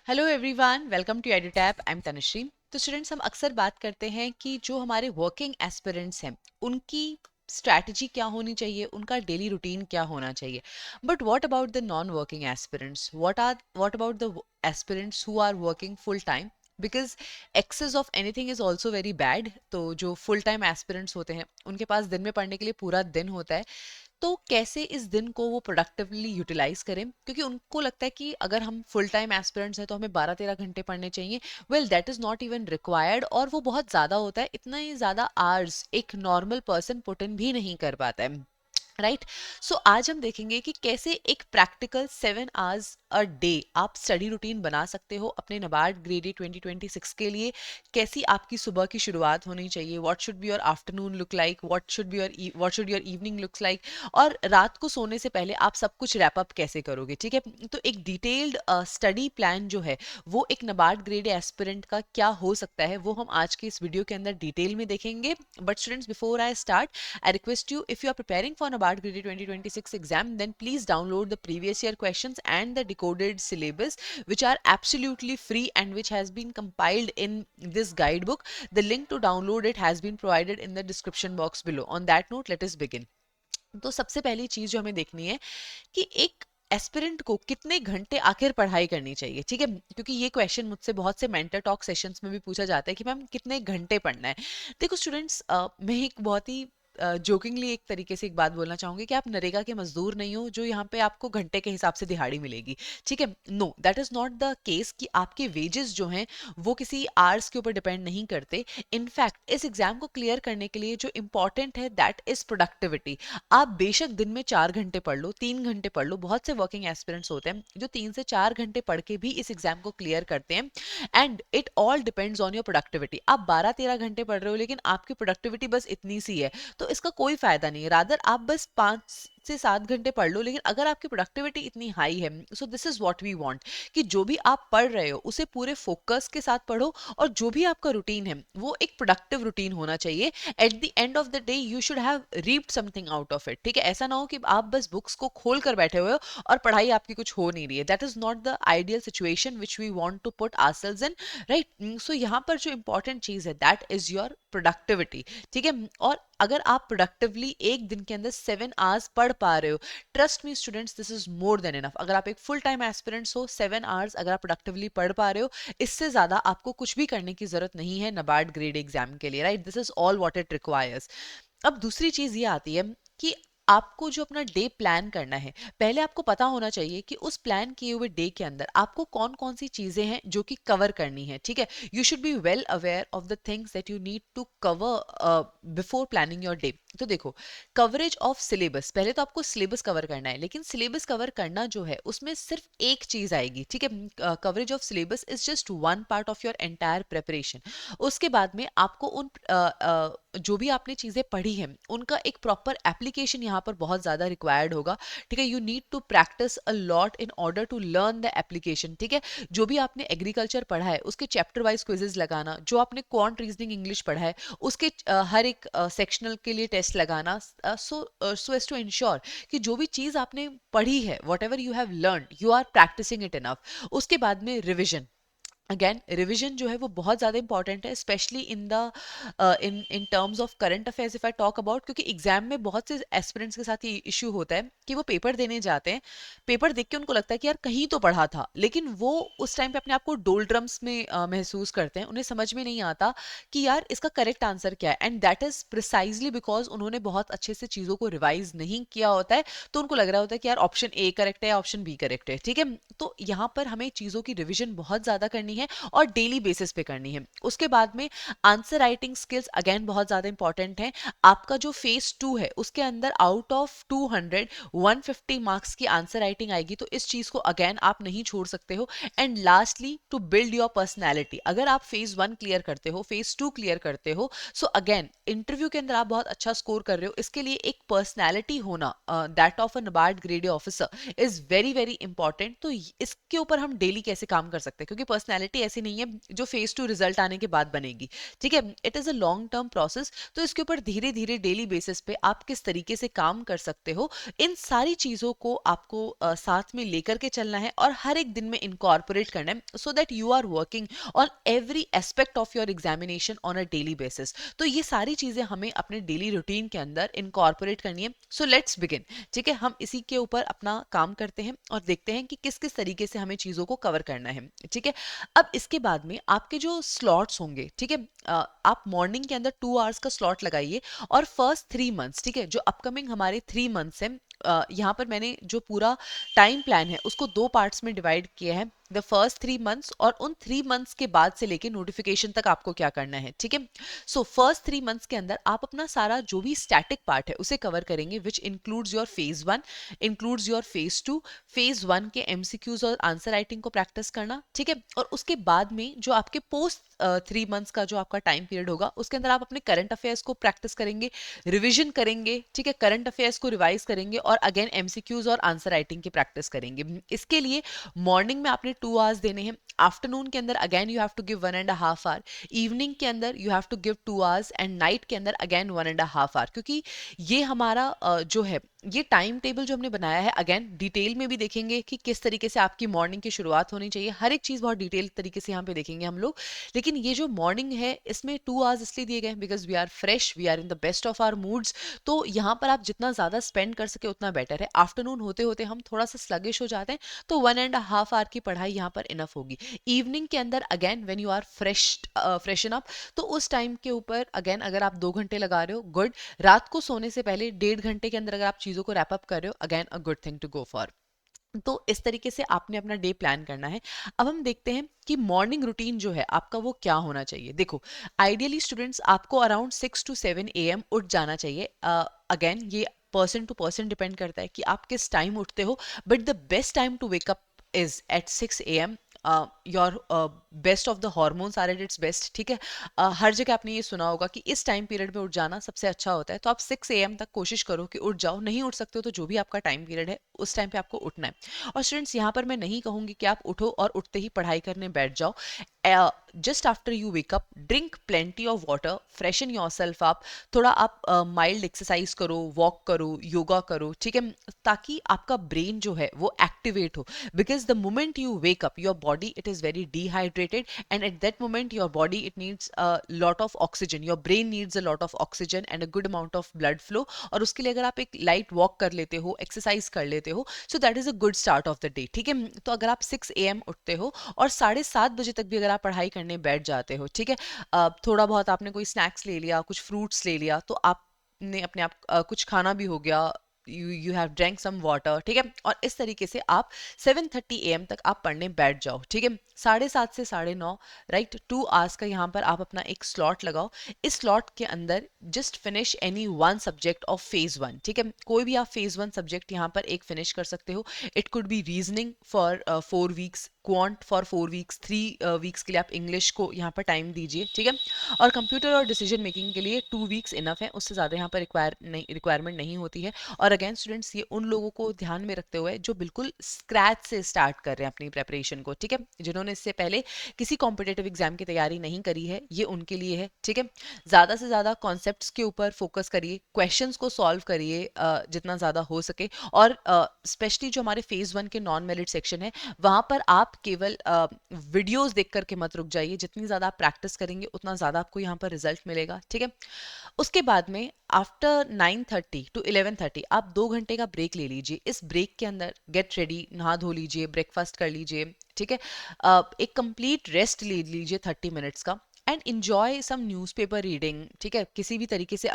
Hello everyone, welcome to Edutap. I am Tanushree. तो students, हम अक्सर बात करते हैं कि जो हमारे वर्किंग एस्पिरेंट्स हैं उनकी स्ट्रैटेजी क्या होनी चाहिए, उनका डेली रूटीन क्या होना चाहिए। But what about the non working aspirants? What about the aspirants who are working full time? Because excess of anything is also very bad. तो जो फुल टाइम एस्पिरेंट्स होते हैं उनके पास दिन में पढ़ने के लिए पूरा दिन होता है। तो कैसे इस दिन को वो प्रोडक्टिवली यूटिलाइज करें, क्योंकि उनको लगता है कि अगर हम फुल टाइम एस्पिरेंट्स हैं तो हमें 12-13 घंटे पढ़ने चाहिए। Well, that is not even required, और वो बहुत ज़्यादा होता है। इतना ही ज़्यादा आवर्स एक नॉर्मल पर्सन पुट इन भी नहीं कर पाता है, राइट। सो आज हम देखेंगे कि कैसे एक प्रैक्टिकल 7 आवर्स अ डे आप स्टडी रूटीन बना सकते हो अपने नबार्ड ग्रेड ए 2026 के लिए। कैसी आपकी सुबह की शुरुआत होनी चाहिए, what should be your afternoon look like, what should your evening looks like, और रात को सोने से पहले आप सब कुछ रैप अप कैसे करोगे। ठीक है, तो एक डिटेल्ड स्टडी प्लान जो है वो एक नबार्ड ग्रेड एस्पिरेंट का क्या हो सकता है वो हम आज के इस वीडियो के अंदर डिटेल में देखेंगे। But students, before I start, I request you, if you are preparing for NABARD Grade 2026 exam, then please download the previous year questions and the decoded syllabus, which are absolutely free and which has been compiled in this guidebook. The link to download it has been provided in the description box below. On that note, let us begin. तो सबसे पहली चीज जो हमें देखनी है कि एक एस्पिरेंट को कितने घंटे आखिर पढ़ाई करनी चाहिए। ठीक है, क्योंकि ये क्वेश्चन मुझसे बहुत से मेंटर टॉक सेशंस में भी पूछा जाता है कि मैम कितने घंटे पढ़ना है। देखो स्टूडेंट्स, मैं एक बहुत ही जोकिंगली एक तरीके से एक बात बोलना चाहूंगी कि आप नरेगा के मजदूर नहीं हो जो यहाँ पे आपको घंटे के हिसाब से दिहाड़ी मिलेगी। ठीक है, no, that is not the case कि आपके वेजेस जो हैं वो किसी आवर्स के ऊपर डिपेंड नहीं करते। इनफैक्ट इस एग्जाम को क्लियर करने के लिए जो इंपॉर्टेंट है दैट इज प्रोडक्टिविटी। आप बेशक दिन में 4 घंटे पढ़ लो, 3 घंटे पढ़ लो, बहुत से वर्किंग एस्पिरेंट्स होते हैं जो 3 से 4 घंटे पढ़ के भी इस एग्जाम को क्लियर करते हैं। And it all depends on your productivity. आप 12-13 घंटे पढ़ रहे हो लेकिन आपकी प्रोडक्टिविटी बस इतनी सी है, तो इसका कोई फायदा नहीं है। रादर आप बस 5 से 7 घंटे पढ़ लो, लेकिन अगर आपकी प्रोडक्टिविटी इतनी हाई है, so this is what we want कि जो भी आप पढ़ रहे हो उसे पूरे फोकस के साथ पढ़ो, और जो भी आपका रूटीन है वो एक प्रोडक्टिव रूटीन होना चाहिए। At the end of the day you should have reaped something out of it. ठीक है, ऐसा ना हो कि आप बस बुक्स को खोल कर बैठे हुए हो और पढ़ाई आपकी कुछ हो नहीं रही है। That is not the ideal situation which we want to put ourselves in, right. So यहाँ पर जो इंपॉर्टेंट चीज है दैट इज योर प्रोडक्टिविटी। ठीक है, और अगर आप प्रोडक्टिवली एक दिन के अंदर 7 आवर्स पढ़ पा रहे हो, trust me students, this is more than enough. अगर आप एक फुल टाइम एस्पिरेंट्स हो, 7 आवर्स अगर आप प्रोडक्टिवली पढ़ पा रहे हो, इससे ज्यादा आपको कुछ भी करने की जरूरत नहीं है नबार्ड ग्रेड एग्जाम के लिए, right. This is all what it requires. अब दूसरी चीज ये आती है कि आपको जो अपना डे प्लान करना है, पहले आपको पता होना चाहिए कि उस प्लान किए हुए डे के अंदर आपको कौन कौन सी चीजें हैं जो कि कवर करनी है। ठीक है, you should be well aware of the things that you need to cover before planning your day. तो देखो, कवरेज ऑफ सिलेबस, पहले तो आपको सिलेबस कवर करना है, लेकिन सिलेबस कवर करना जो है उसमें सिर्फ एक चीज आएगी। ठीक है, coverage of syllabus is just one part of your entire preparation. उसके बाद में आपको उन जो भी आपने चीजें पढ़ी हैं उनका एक प्रॉपर एप्लीकेशन यहाँ पर बहुत ज्यादा रिक्वायर्ड होगा। ठीक है, you need to practice a lot in order to learn the application. ठीक है, जो भी आपने एग्रीकल्चर पढ़ा है उसके चैप्टर वाइज क्विजेस लगाना, जो आपने क्वांट रीजनिंग इंग्लिश पढ़ा है उसके हर एक सेक्शनल के लिए टेस्ट लगाना, सो एज टू इंश्योर कि जो भी चीज आपने पढ़ी है, whatever you have learn, you are practicing it enough. उसके बाद में रिविजन। अगेन रिवीजन जो है वो बहुत ज़्यादा इंपॉर्टेंट है, specially in the in terms of current affairs if I talk about, क्योंकि एग्जाम में बहुत से एस्पिरेंट्स के साथ ये इशू होता है कि वो पेपर देने जाते हैं, पेपर देख के उनको लगता है कि यार कहीं तो पढ़ा था, लेकिन वो उस टाइम पे अपने आप को डोलड्रम्स में महसूस करते हैं। उन्हें समझ में नहीं आता कि यार इसका करेक्ट आंसर क्या है, and that is precisely because उन्होंने बहुत अच्छे से चीज़ों को रिवाइज नहीं किया होता है। तो उनको लग रहा होता है कि यार ऑप्शन ए करेक्ट है या ऑप्शन बी करेक्ट है। ठीक है, तो यहाँ पर हमें चीज़ों की रिविजन बहुत ज़्यादा करनी है और डेली बेसिस पे करनी है। उसके बाद में आंसर राइटिंग स्किल्स अगेन बहुत ज्यादा इंपॉर्टेंट है। आपका जो फेज 2 है उसके अंदर आउट ऑफ 200 150 मार्क्स की आंसर राइटिंग आएगी, तो इस चीज को अगेन आप नहीं छोड़ सकते हो। And lastly, to build your personality, अगर आप फेज 1 क्लियर करते हो, फेज 2 क्लियर करते हो, सो अगेन इंटरव्यू के अंदर आप बहुत अच्छा स्कोर कर रहे हो, इसके लिए एक पर्सनैलिटी होना that of a NABARD grade officer is very very important. तो इसके ऊपर हम डेली कैसे काम कर सकते हैं, क्योंकि पर्सनैलिटी पर्सनैलिटी ऐसी नहीं है जो फेज 2 रिजल्ट आने के बाद बनेगी, ठीक है। It is a long term process. तो इसके ऊपर धीरे धीरे डेली बेसिस पे आप किस तरीके से काम कर सकते हो, इन सारी चीज़ों को आपको साथ में लेकर के चलना है और हर एक दिन में इनकॉर्पोरेट करना है, so that you are working on every aspect of your examination on a daily basis. तो ये सारी चीज़ें हमें अपने डेली रूटीन के अंदर इनकॉर्पोरेट करनी है। सो लेट्स बिगिन, ठीक है। हम इसी के ऊपर अपना काम करते हैं और देखते हैं कि किस किस तरीके से हमें चीज़ों को कवर करना है, ठीक है। अब इसके बाद में आपके जो स्लॉट्स होंगे, ठीक है, आप मॉर्निंग के अंदर 2 आवर्स का स्लॉट लगाइए और फर्स्ट 3 मंथ्स, ठीक है, जो अपकमिंग हमारे 3 मंथ्स हैं, यहाँ पर मैंने जो पूरा टाइम प्लान है उसको 2 पार्ट्स में डिवाइड किया है। द फर्स्ट 3 मंथ्स और उन 3 मंथ्स के बाद से लेके नोटिफिकेशन तक आपको क्या करना है, ठीक है। सो फर्स्ट 3 मंथ्स के अंदर आप अपना सारा जो भी स्टैटिक पार्ट है उसे कवर करेंगे, which includes your phase 1, includes your phase 2। Phase 1 के एमसीक्यूज और आंसर राइटिंग को प्रैक्टिस करना, ठीक है। और उसके बाद में जो आपके पोस्ट 3 मंथ्स का जो आपका टाइम पीरियड होगा उसके अंदर आप अपने करंट अफेयर्स को प्रैक्टिस करेंगे, रिविजन करेंगे, ठीक है, करंट अफेयर्स को रिवाइज करेंगे और अगेन एमसीक्यूज और आंसर राइटिंग की प्रैक्टिस करेंगे। इसके लिए मॉर्निंग में आपने 2 आवर्स देने हैं, आफ्टरनून के अंदर again you have to give 1.5 hour, evening के अंदर you have to give 2 hours and night के अंदर अगेन 1.5 आवर। क्योंकि ये हमारा जो है ये टाइम टेबल जो हमने बनाया है, अगेन डिटेल में भी देखेंगे कि किस तरीके से आपकी मॉर्निंग की शुरुआत होनी चाहिए, हर एक चीज़ बहुत डिटेल तरीके से यहाँ पे देखेंगे हम लोग। लेकिन ये जो मॉर्निंग है इसमें 2 आवर्स इसलिए दिए गए because we are fresh, we are in the best of our moods. तो यहाँ पर आप जितना ज़्यादा स्पेंड कर सके उतना बेटर है। आफ्टरनून होते होते हम थोड़ा सा स्लगिश हो जाते हैं, तो 1.5 आवर की पढ़ाई यहाँ पर इनफ होगी। इवनिंग के अंदर again when you are freshen up, तो उस टाइम के ऊपर अगेन अगर आप 2 घंटे लगा रहे हो, गुड। रात को सोने से पहले 1.5 घंटे के अंदर अगर आप चीज़ों को रैप अप कर रहे हो, again a good thing to go for. तो इस तरीके से आपने अपना डे प्लान करना है। अब हम देखते हैं कि मॉर्निंग रूटीन जो है आपका वो क्या होना चाहिए। देखो, आइडियली स्टूडेंट्स आपको अराउंड 6 to 7 AM उठ जाना चाहिए। अगेन ये पर्सन टू पर्सन डिपेंड करता है कि आप किस टाइम उठते हो, but the best time to wake up is at 6 AM। Your best of the hormones are at its best, ठीक है। हर जगह आपने ये सुना होगा कि इस टाइम पीरियड में उठ जाना सबसे अच्छा होता है। तो आप 6 AM तक कोशिश करो कि उठ जाओ। नहीं उठ सकते हो तो जो भी आपका टाइम पीरियड है उस टाइम पे आपको उठना है। और स्टूडेंट्स, यहाँ पर मैं नहीं कहूँगी कि आप उठो और उठते ही पढ़ाई करने बैठ जाओ। Just after you wake up, drink plenty of water, freshen your self up, थोड़ा आप माइल्ड एक्सरसाइज करो, वॉक करो, योगा करो, ठीक है, ताकि आपका ब्रेन जो है वो एक्टिवेट हो। Because the moment you wake up your body it is very dehydrated and at that moment your body it needs a lot of oxygen, your brain needs a lot of oxygen and a good amount of blood flow. और उसके लिए अगर आप एक light walk कर लेते हो, exercise कर लेते हो, so that is a good start of the day, ठीक है। तो अगर आप 6 AM उठते हो और 7:30 बजे तक भी अगर आप पढ़ाई करने बैठ जाते हो, ठीक है, थोड़ा बहुत आपने कोई स्नैक्स ले लिया, कुछ फ्रूट्स ले लिया, तो आपने अपने आप कुछ खाना भी हो गया, you have drank some water, ठीक है। और इस तरीके से आप 7:30 AM तक आप पढ़ने बैठ जाओ, ठीक है। 7:30 से 9:30, राइट, 2 आवर्स का यहाँ पर आप अपना एक स्लॉट लगाओ। इस स्लॉट के अंदर just finish any one subject of phase 1, ठीक है। कोई भी आप फेज 1 सब्जेक्ट यहाँ पर एक फिनिश कर सकते हो। It could be reasoning for 4 weeks, quant for 4 weeks, 3 weeks के लिए आप इंग्लिश को यहाँ पर टाइम दीजिए, ठीक है। और कंप्यूटर और डिसीजन मेकिंग के लिए 2 वीक्स इनफ है, उससे ज़्यादा यहाँ पर रिक्वायरमेंट नहीं होती है। और अगेन स्टूडेंट्स, ये उन लोगों को ध्यान में रखते हुए जो बिल्कुल स्क्रैच से स्टार्ट कर रहे हैं अपनी प्रेपरेशन को, ठीक है, जिन्होंने इससे पहले किसी कॉम्पिटेटिव एग्जाम की तैयारी नहीं करी है, ये उनके लिए है, ठीक है। ज़्यादा से ज़्यादा कॉन्सेप्ट्स के ऊपर फोकस करिए, क्वेश्चंस को सॉल्व करिए जितना ज़्यादा हो सके। और स्पेशली जो हमारे फेज 1 के नॉन मेरिट सेक्शन है, वहाँ पर आप केवल वीडियोस देख करके मत रुक जाइए। जितनी ज़्यादा आप प्रैक्टिस करेंगे उतना ज़्यादा आपको यहाँ पर रिजल्ट मिलेगा, ठीक है। उसके बाद में आफ्टर 9:30 to 11:30 आप 2 घंटे का ब्रेक ले लीजिए। इस ब्रेक के अंदर गेट रेडी, नहा धो लीजिए, ब्रेकफास्ट कर लीजिए, ठीक है। एक कंप्लीट रेस्ट ले लीजिए 30 मिनट्स का and enjoy some newspaper reading, ठीक है, किसी भी तरीके से।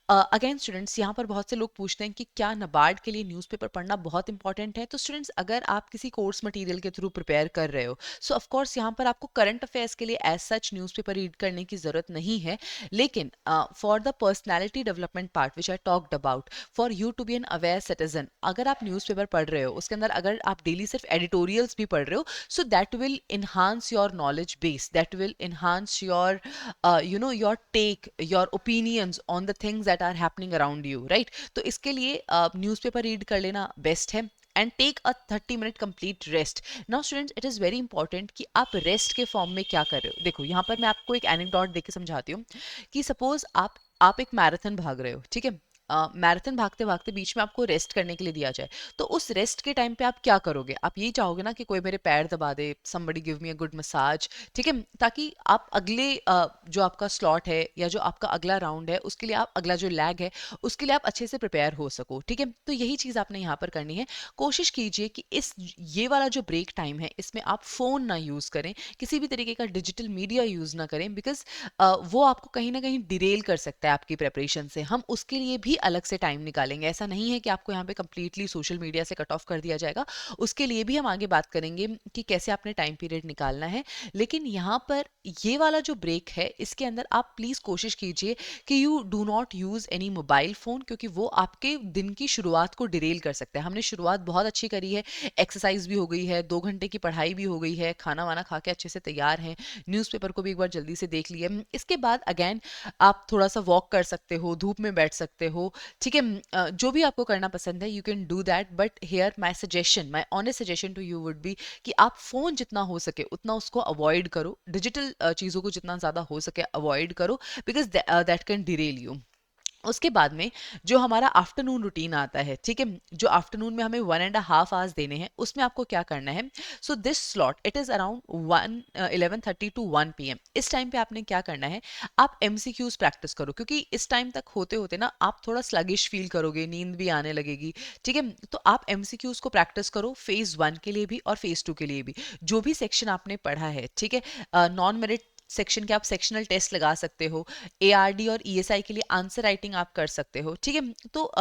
अगेन स्टूडेंट्स, यहाँ पर बहुत से लोग पूछते हैं कि क्या नबार्ड के लिए न्यूज़पेपर पढ़ना बहुत इंपॉर्टेंट है। तो स्टूडेंट्स, अगर आप किसी कोर्स मटेरियल के थ्रू प्रिपेयर कर रहे हो, सो ऑफ कोर्स यहाँ पर आपको करंट अफेयर्स के लिए एज सच न्यूज़पेपर रीड करने की ज़रूरत नहीं है। लेकिन for the personality development part which I talked about, for you to be an aware citizen, अगर आप न्यूज़पेपर पढ़ रहे हो, उसके अंदर अगर आप डेली सिर्फ एडिटोरियल्स भी पढ़ रहे हो, so that will enhance your knowledge base, that will enhance your your take, your opinions on the things that are happening around you, right? तो इसके लिए न्यूज़पेपर रीड कर लेना बेस्ट है। And take a 30 minute complete rest. Now students, it is very important कि आप rest के form में क्या कर रहे हो. देखो यहाँ पर मैं आपको एक एनेक्डोट देके समझाती हूँ कि सपोज आप एक मैराथन भाग रहे हो, ठीक है. मैराथन भागते भागते बीच में आपको रेस्ट करने के लिए दिया जाए, तो उस रेस्ट के टाइम पे आप क्या करोगे. आप यही चाहोगे ना कि कोई मेरे पैर दबा दे, somebody give me a good massage, ठीक है, ताकि आप अगले जो आपका स्लॉट है या जो आपका अगला राउंड है उसके लिए, आप अगला जो लैग है उसके लिए आप अच्छे से प्रिपेयर हो सको, ठीक है. तो यही चीज़ आपने यहाँ पर करनी है. कोशिश कीजिए कि इस ये वाला जो ब्रेक टाइम है इसमें आप फ़ोन ना यूज़ करें, किसी भी तरीके का डिजिटल मीडिया यूज़ ना करें, बिकॉज वो आपको कहीं ना कहीं डिरेल कर सकता है आपकी प्रेपरेशन से. हम उसके लिए भी अलग से टाइम निकालेंगे. ऐसा नहीं है कि आपको यहाँ पे कंप्लीटली सोशल मीडिया से कट ऑफ कर दिया जाएगा. उसके लिए भी हम आगे बात करेंगे कि कैसे आपने टाइम पीरियड निकालना है. लेकिन यहाँ पर ये वाला जो ब्रेक है इसके अंदर आप प्लीज़ कोशिश कीजिए कि you do not use any mobile phone, क्योंकि वो आपके दिन की शुरुआत को डिरेल कर सकता है. हमने शुरुआत बहुत अच्छी करी है, एक्सरसाइज भी हो गई है, 2 घंटे की पढ़ाई भी हो गई है, खाना वाना खा के अच्छे से तैयार हैं, न्यूज़पेपर को भी एक बार जल्दी से देख लिया. इसके बाद अगेन आप थोड़ा सा वॉक कर सकते हो, धूप में बैठ सकते हो, ठीक है. जो भी आपको करना पसंद है you can do that. But here my suggestion, my honest suggestion to you would be कि आप फ़ोन जितना हो सके उतना उसको अवॉइड करो, डिजिटल चीज़ों को जितना ज़्यादा हो सके अवॉइड करो, because that can Daryl you. उसके बाद में जो हमारा आफ्टरनून रूटीन आता है, ठीक है, जो आफ्टरनून में हमें 1.5 आवर्स देने हैं, उसमें आपको क्या करना है. So this slot it is around 11:30 to 1 PM. इस टाइम पे आपने क्या करना है, आप MCQs प्रैक्टिस करो, क्योंकि इस टाइम तक होते होते ना आप थोड़ा स्लगिश फील करोगे, नींद भी आने लगेगी, ठीक है. तो आप MCQs को प्रैक्टिस करो फेज़ 1 के लिए भी और फेज़ 2 के लिए भी. जो भी सेक्शन आपने पढ़ा है, ठीक है, नॉन मेरिट सेक्शन के आप सेक्शनल टेस्ट लगा सकते हो, ARD और ESI के लिए आंसर राइटिंग आप कर सकते हो, ठीक है. तो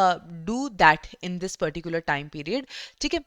do that in this particular time period, ठीक है.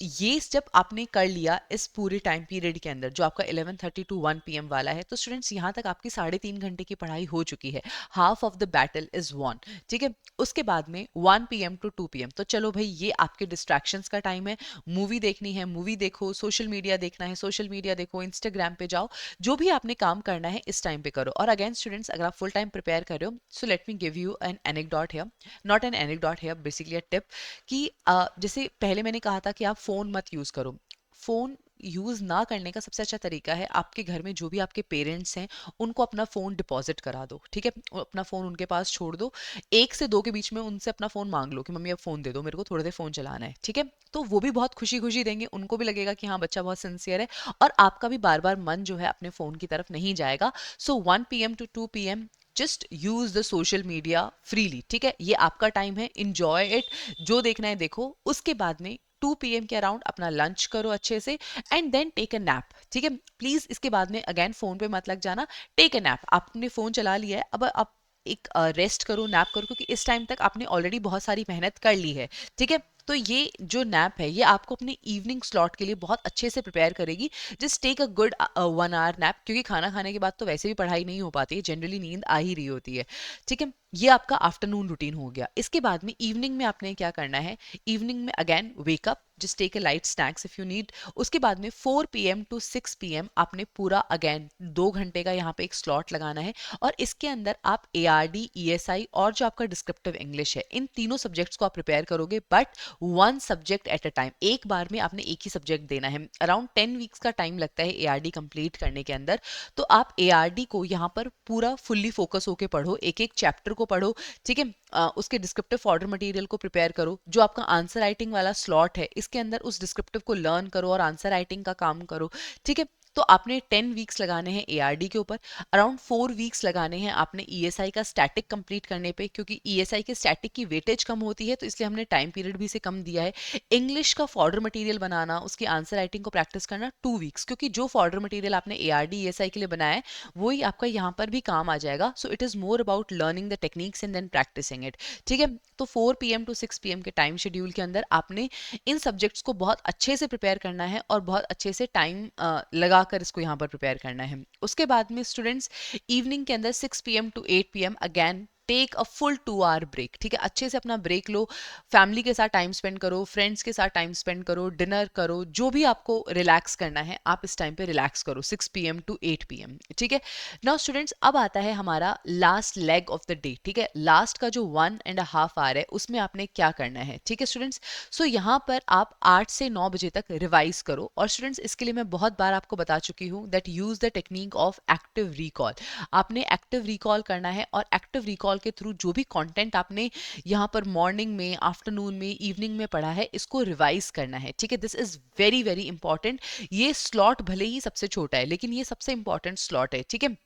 ये स्टेप आपने कर लिया इस पूरे टाइम पीरियड के अंदर जो आपका 11:30 to 1 PM वाला है, तो स्टूडेंट्स यहाँ तक आपकी 3.5 घंटे की पढ़ाई हो चुकी है. Half of the battle is won, ठीक है. उसके बाद में 1 PM to 2 PM, तो चलो भाई ये आपके डिस्ट्रैक्शंस का टाइम है. मूवी देखनी है मूवी देखो, सोशल मीडिया देखना है सोशल मीडिया देखो, इंस्टाग्राम पे जाओ, जो भी आपने काम करना है इस टाइम पे करो. और अगेन स्टूडेंट्स, अगर आप फुल टाइम प्रिपेयर कर रहे हो, so let me give you N anecdote here, not an anecdote here, basically a tip, कि जैसे पहले मैंने कहा था कि आप फ़ोन मत यूज़ करो. फ़ोन यूज़ ना करने का सबसे अच्छा तरीका है, आपके घर में जो भी आपके पेरेंट्स हैं उनको अपना फ़ोन डिपॉजिट करा दो, ठीक है. अपना फ़ोन उनके पास छोड़ दो, 1 से 2 के बीच में उनसे अपना फ़ोन मांग लो कि मम्मी अब फ़ोन दे दो, मेरे को थोड़ी देर फ़ोन चलाना है, ठीक है. तो वो भी बहुत खुशी खुशी देंगे, उनको भी लगेगा कि हाँ बच्चा बहुत सिंसियर है, और आपका भी बार बार मन जो है अपने फ़ोन की तरफ नहीं जाएगा. सो 1 PM to 2 PM, just use the social media freely, ठीक है. ये आपका टाइम है, इंजॉय इट, जो देखना है देखो. उसके बाद में 2 PM के अराउंड अपना लंच करो अच्छे से, and then take a nap, ठीक है. प्लीज इसके बाद में अगेन फोन पे मत लग जाना. टेक अ नैप, आपने फोन चला लिया है, अब आप एक रेस्ट करो, नैप करो, क्योंकि इस टाइम तक आपने ऑलरेडी बहुत सारी मेहनत कर ली है, ठीक है. तो ये जो नैप है ये आपको अपने इवनिंग स्लॉट के लिए बहुत अच्छे से प्रिपेयर करेगी. Just take a good 1 hour nap, क्योंकि खाना खाने के बाद तो वैसे भी पढ़ाई नहीं हो पाती है, जनरली नींद आ ही रही होती है, ठीक है. ये आपका आफ्टरनून रूटीन हो गया. इसके बाद में इवनिंग में आपने क्या करना है, इवनिंग में again wake up, just take a light snacks if you need. उसके बाद में 4 PM to 6 PM आपने पूरा अगेन 2 घंटे का यहाँ पे एक स्लॉट लगाना है, और इसके अंदर आप ARD, ESI और जो आपका डिस्क्रिप्टिव इंग्लिश है, इन तीनों सब्जेक्ट्स को आप प्रिपेयर करोगे, but 1 subject at a time. एक बार में आपने एक ही सब्जेक्ट देना है. अराउंड 10 वीक्स का टाइम लगता है ARD कंप्लीट करने के अंदर. तो आप ARD को यहाँ पर पूरा फुल्ली फोकस होकर पढ़ो, एक एक चैप्टर को पढ़ो, ठीक है. उसके डिस्क्रिप्टिव फॉर्डर मटेरियल को प्रिपेयर करो. जो आपका आंसर राइटिंग वाला स्लॉट है इसके अंदर उस डिस्क्रिप्टिव को लर्न करो और आंसर राइटिंग का काम करो, ठीक है. तो आपने 10 वीक्स लगाने हैं ARD के ऊपर, अराउंड 4 वीक्स लगाने हैं आपने ESI का स्टैटिक कंप्लीट करने पे, क्योंकि ESI के स्टैटिक की वेटेज कम होती है, तो इसलिए हमने टाइम पीरियड भी से कम दिया है. इंग्लिश का फॉर्डर मटेरियल बनाना, उसकी आंसर राइटिंग को प्रैक्टिस करना 2 वीक्स, क्योंकि जो फॉर्डर मटेरियल आपने ARD ESI के लिए बनाया है वही आपका यहाँ पर भी काम आ जाएगा. So it is more about learning the techniques and then practicing it, ठीक है. तो 4 PM to 6 PM के टाइम शेड्यूल के अंदर आपने इन सब्जेक्ट्स को बहुत अच्छे से प्रिपेयर करना है और बहुत अच्छे से टाइम लगाकर इसको यहाँ पर प्रिपेयर करना है. उसके बाद में स्टूडेंट्स इवनिंग के अंदर 6 PM to 8 PM again take a full 2 hour break, ठीक है, अच्छे से अपना ब्रेक लो, फैमिली के साथ टाइम स्पेंड करो, फ्रेंड्स के साथ टाइम स्पेंड करो, डिनर करो, जो भी आपको रिलैक्स करना है आप इस टाइम पे रिलैक्स करो, 6 PM to 8 PM, ठीक है। नाउ स्टूडेंट्स, अब आता है हमारा last leg of the day, ठीक है, लास्ट का जो 1.5 आवर है उसमें आपने क्या करना है, ठीक है स्टूडेंट्स। सो यहाँ पर आप 8 से 9 बजे तक रिवाइज करो, और स्टूडेंट्स इसके लिए मैं बहुत बार आपको बता चुकी हूँ that use the technique of active recall. आपने एक्टिव रिकॉल करना है, और एक्टिव रिकॉल के थ्रू जो भी कंटेंट आपने यहाँ पर मॉर्निंग में, आफ्टरनून में, इवनिंग में पढ़ा है, इसको रिवाइज करना है, ठीक है। This is very very important. ये स्लॉट भले ही सबसे छोटा है, लेकिन ये सबसे इंपॉर्टेंट स्लॉट है, ठीक है।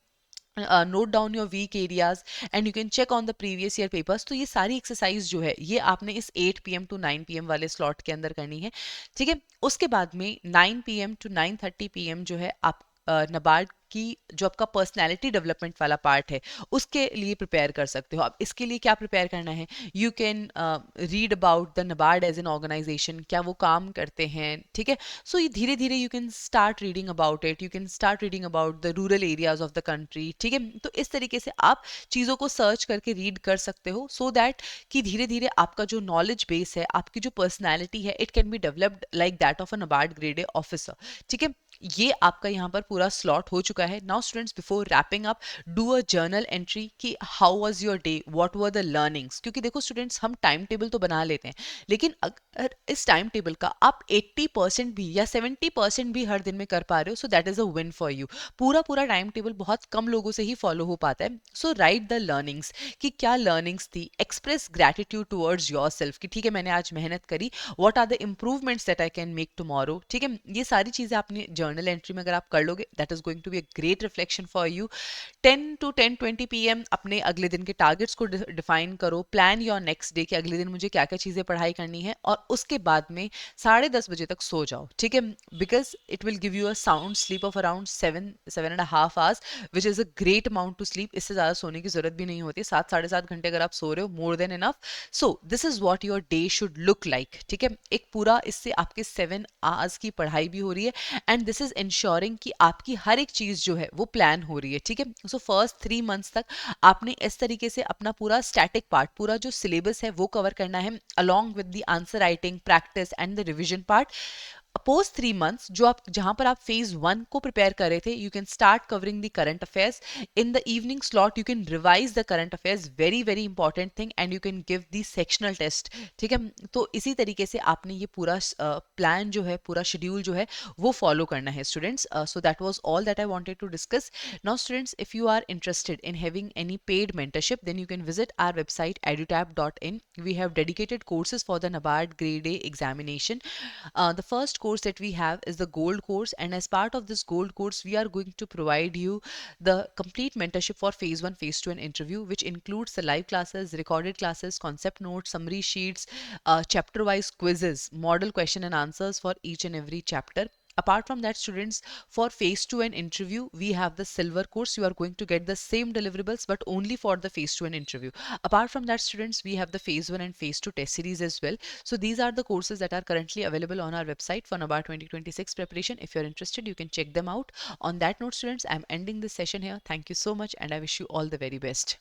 Note down your weak areas and you can check on the previous year papers. तो ये सारी एक्सरसाइज जो है ये आपने इस 8 PM to 9 PM वाले स्लॉट के अंदर करनी है, ठीक है। उसके बाद में 9 PM to 9:30 PM जो है आप नबार्ड की जो आपका पर्सनैलिटी डेवलपमेंट वाला पार्ट है उसके लिए प्रिपेयर कर सकते हो। अब इसके लिए क्या प्रिपेयर करना है, you can read about the NABARD as an organisation, क्या वो काम करते हैं, ठीक है। सो ये धीरे धीरे you can start reading about it, you can start reading about the rural areas of the country, ठीक है। तो इस तरीके से आप चीज़ों को सर्च करके रीड कर सकते हो, सो दैट कि धीरे धीरे आपका जो नॉलेज बेस है, आपकी जो पर्सनैलिटी है, it can be developed like that of a NABARD grade A officer, ठीक है। ये आपका यहाँ पर पूरा स्लॉट हो चुका है। Now students, before wrapping up, do a journal entry कि how was your day, what were the learnings. क्योंकि देखो स्टूडेंट्स, हम टाइम टेबल तो बना लेते हैं, लेकिन अगर इस टाइम टेबल का आप 80% भी या 70% भी हर दिन में कर पा रहे हो, so that is a win for you. पूरा पूरा टाइम टेबल बहुत कम लोगों से ही फॉलो हो पाता है। सो राइट द लर्निंग्स कि क्या लर्निंग्स थी, express gratitude towards yourself कि ठीक है मैंने आज मेहनत करी, what are the improvements that I can make tomorrow, ठीक है। ये सारी चीजें अपनी जर्नल एंट्री में अगर आप कर लोगे, that is going to be a great reflection for you. 10 to 10:20 PM अपने अगले दिन के टारगेट्स को डिफाइन करो, प्लान योर नेक्स्ट डे कि अगले दिन मुझे क्या क्या चीज़ें पढ़ाई करनी है, और उसके बाद में 10:30 बजे तक सो जाओ, ठीक है। Because it will give you a sound sleep of around 7-7.5 hours, which is a great amount to sleep. इससे ज़्यादा सोने की जरूरत भी नहीं होती, 7-7.5 घंटे अगर आप सो रहे हो, more than enough. So this is what your day should look like, ठीक है। एक पूरा इससे आपके 7 hours की पढ़ाई भी हो रही है, एंड दिस इज इंश्योरिंग कि आपकी हर एक चीज़ जो है वो प्लान हो रही है, ठीक है। सो फर्स्ट 3 months तक आपने इस तरीके से अपना पूरा स्टैटिक पार्ट, पूरा जो सिलेबस है वो कवर करना है, along with the answer writing practice and the revision part. Post 3 months जो आप जहां पर आप फेज 1 को प्रिपेयर कर रहे थे, you can start covering the current affairs in the evening slot, you can revise the current affairs, very very important thing, and you can give the sectional test, ठीक है। तो इसी तरीके से आपने ये पूरा प्लान जो है, पूरा शेड्यूल जो है वो फॉलो करना है students. So that was all that I wanted to discuss. Now students, if you are interested in having any paid mentorship, then you can visit our website edutab.in. We have dedicated courses for the NABARD grade A examination. The first course that we have is the gold course, and as part of this gold course we are going to provide you the complete mentorship for phase 1, phase 2 and interview, which includes the live classes, recorded classes, concept notes, summary sheets, chapter wise quizzes, model question and answers for each and every chapter. Apart from that, students, for phase 2 and interview, we have the silver course. You are going to get the same deliverables, but only for the phase 2 and interview. Apart from that, students, we have the phase 1 and phase 2 test series as well. So these are the courses that are currently available on our website for NABARD 2026 preparation. If you're interested, you can check them out. On that note, students, I'm ending this session here. Thank you so much, and I wish you all the very best.